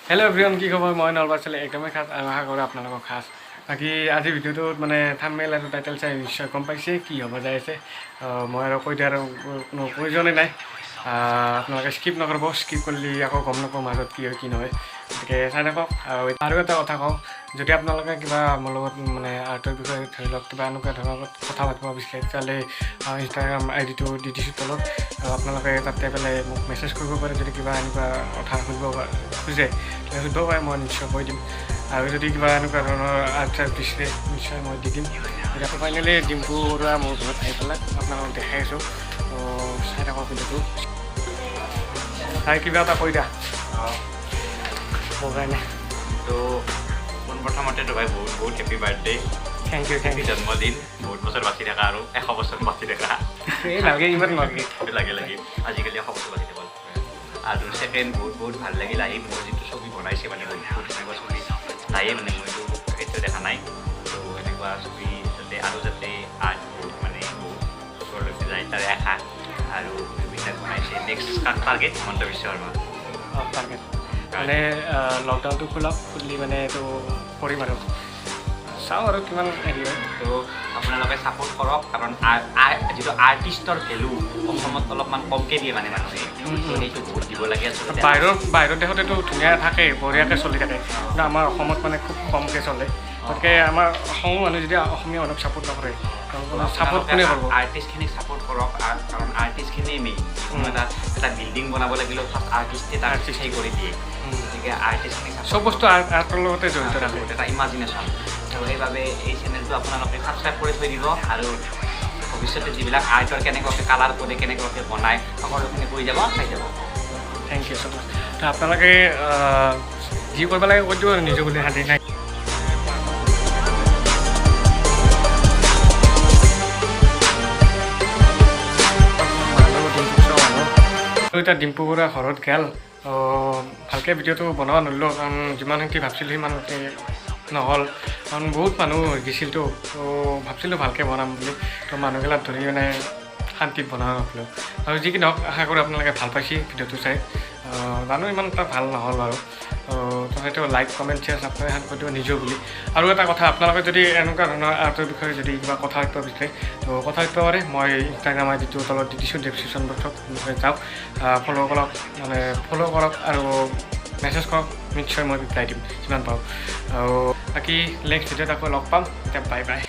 hello everyone की खबर मैं नलबार चले एकदमै खास आशा करूँ আপোনালোকক খাস বাকী আজি ভিডিঅ'টোত মানে থাম্বনেইল আৰু টাইটেল চাই নিশ্চয় গম পাইছে কি হ'ব যায় আছে মই আৰু কৈ দিয়াৰ কোনো প্ৰয়োজনেই নাই আপোনালোকে স্কিপ নকৰিব স্কিপ কৰিলে আকৌ গম নাপাব মাজত কি হয় কি নহয় গতিকে চাই থাকক আৰু এটা কথা কওঁ যদি আপোনালোকে কিবা মোৰ লগত মানে আৰ্টৰ বিষয়ে ধৰি লওক কিবা এনেকুৱা ধৰণৰ কথা পাতিব বিচাৰে তেতিয়াহ'লে ইনষ্টাগ্ৰাম আইডিটো দি দিছোঁ তলত আপোনালোকে তাতে পেলাই মোক মেছেজ কৰিব পাৰে যদি কিবা এনেকুৱা কথা সুধিব খোজে তেতিয়াহ'লে সুধিব পাৰে মই নিশ্চয় কৈ দিম আৰু যদি কিবা এনেকুৱা ধৰণৰ আৰ্ট চাৰ্ট বিচাৰে নিশ্চয় মই দি দিম এতিয়া ফাইনেলি ডিম্পু বৰুৱা মোৰ ঘৰত আহি পেলাই আপোনালোকক দেখাই আছোঁ তো চাই থাকক ভিডিঅ'টো চাই কিবা এটা কৈ দিয়া মোৰ কাৰণে তো পোনপ্ৰথমতে ভাই বহুত বহুত হেপী বাৰ্থডে থেংক ইউ জন্মদিন বহুত বছৰ বাচি থকা আৰু 100 বছৰ বাচি থকা এই লাগে ইমান লাগে লাগে আজিকালি 100 বছৰ বাচি থকা আৰু ছেকেণ্ড বহুত বহুত ভাল লাগিল আহি মোৰ যিটো ছবি বনাইছে মানে বহুত এনেকুৱা ছবি নায়ে মানে মইতো সেইটো দেখা নাই তো এনেকুৱা ছবি যাতে আৰু যাতে আৰ্ট বহুত মানে বহুত ওচৰলৈকে যায় তাৰে আশা আৰু ছবিবিলাক বনাইছে next target Himanta Biswa Sarma target মানে লকডাউনটো খুলি মানে এইটো কৰিম আৰু চাওঁ আৰু কিমান হেৰি হয় তো আপোনালোকে ছাপোৰ্ট কৰক কাৰণ যিটো আৰ্টিষ্টৰ ভেলু অসমত অলপমান কমকৈ দিয়ে মানে মানুহে সেইটো বহুত দিব লাগে আচলতে বাহিৰৰ দেশতেতো ধুনীয়া থাকে বঢ়িয়াকৈ চলি থাকে কিন্তু আমাৰ অসমত মানে খুব কমকৈ চলে গতিকে আমাৰ অসমৰ মানুহে যদি অসমীয়া মানুহক ছাপোৰ্ট নকৰে ছাপোৰ্ট কোনে কৰিব আৰ্টিষ্টখিনিক ছাপোৰ্ট কৰক কাৰণ আৰ্টিষ্টখিনিয়ে মেইন এটা বিল্ডিং বনাব লাগিলেও ফাৰ্ষ্ট আৰ্টিষ্টে তাৰ সেই কৰি দিয়ে গতিকে আৰ্টিষ্টখিনিক চব বস্তু আৰ্টৰ লগতে জড়িত থাকে এটা ইমাজিনেশ্যন আৰু সেইবাবে এই চেনেলটো আপোনালোকে ছাবস্ক্ৰাইব কৰি থৈ দিব আৰু ভৱিষ্যতে যিবিলাক আৰ্টৰ কেনেকুৱাকৈ কালাৰ কৰে কেনেকুৱাকৈ বনায় সকলোখিনি কৰি যাব চাই যাব থেংক ইউ ছ' মাছ তো আপোনালোকে যি কৰিব লাগে কৈ দিব নিজৰ বুলি হাতে নাই এতিয়া ডিম্পু বৰুৱা ঘৰত গেল ভালকৈ ভিডিঅ'টো বনাব নোৱাৰিলোঁ কাৰণ যিমান সংখ্যক ভাবছিলোঁ সিমান নহ'ল কাৰণ বহুত মানুহ গৈছিলতো তো ভাবছিলোঁ ভালকৈ বনাম বুলি তো মানুহবিলাক ধৰি মানে শান্তিত বনাব নাপালোঁ আৰু যি কি নহওক আশা কৰোঁ আপোনালোকে ভাল পাইছে ভিডিঅ'টো চাই জানো ইমান এটা ভাল নহ'ল বাৰু তথাপিও লাইক কমেণ্ট শ্বেয়াৰ ছাবস্ক্ৰাইব কৰি দিব নিজৰ বুলি আৰু এটা কথা আপোনালোকে যদি এনেকুৱা ধৰণৰ আৰ্টৰ বিষয়ে যদি কিবা কথা পাতিব বিচাৰে তো কথা পাতিব পাৰে মই ইনষ্টাগ্ৰাম আইডিটো তলত দি দিছোঁ ডেছক্ৰিপশ্যন বক্সত যাওক ফ'ল' কৰক আৰু মেছেজ কৰক নিশ্চয় মই ৰিপ্লাই দিম যিমান পাৰোঁ আৰু বাকী নেক্সট ভিডিঅ'ত আকৌ লগ পাম এতিয়া বাই বাই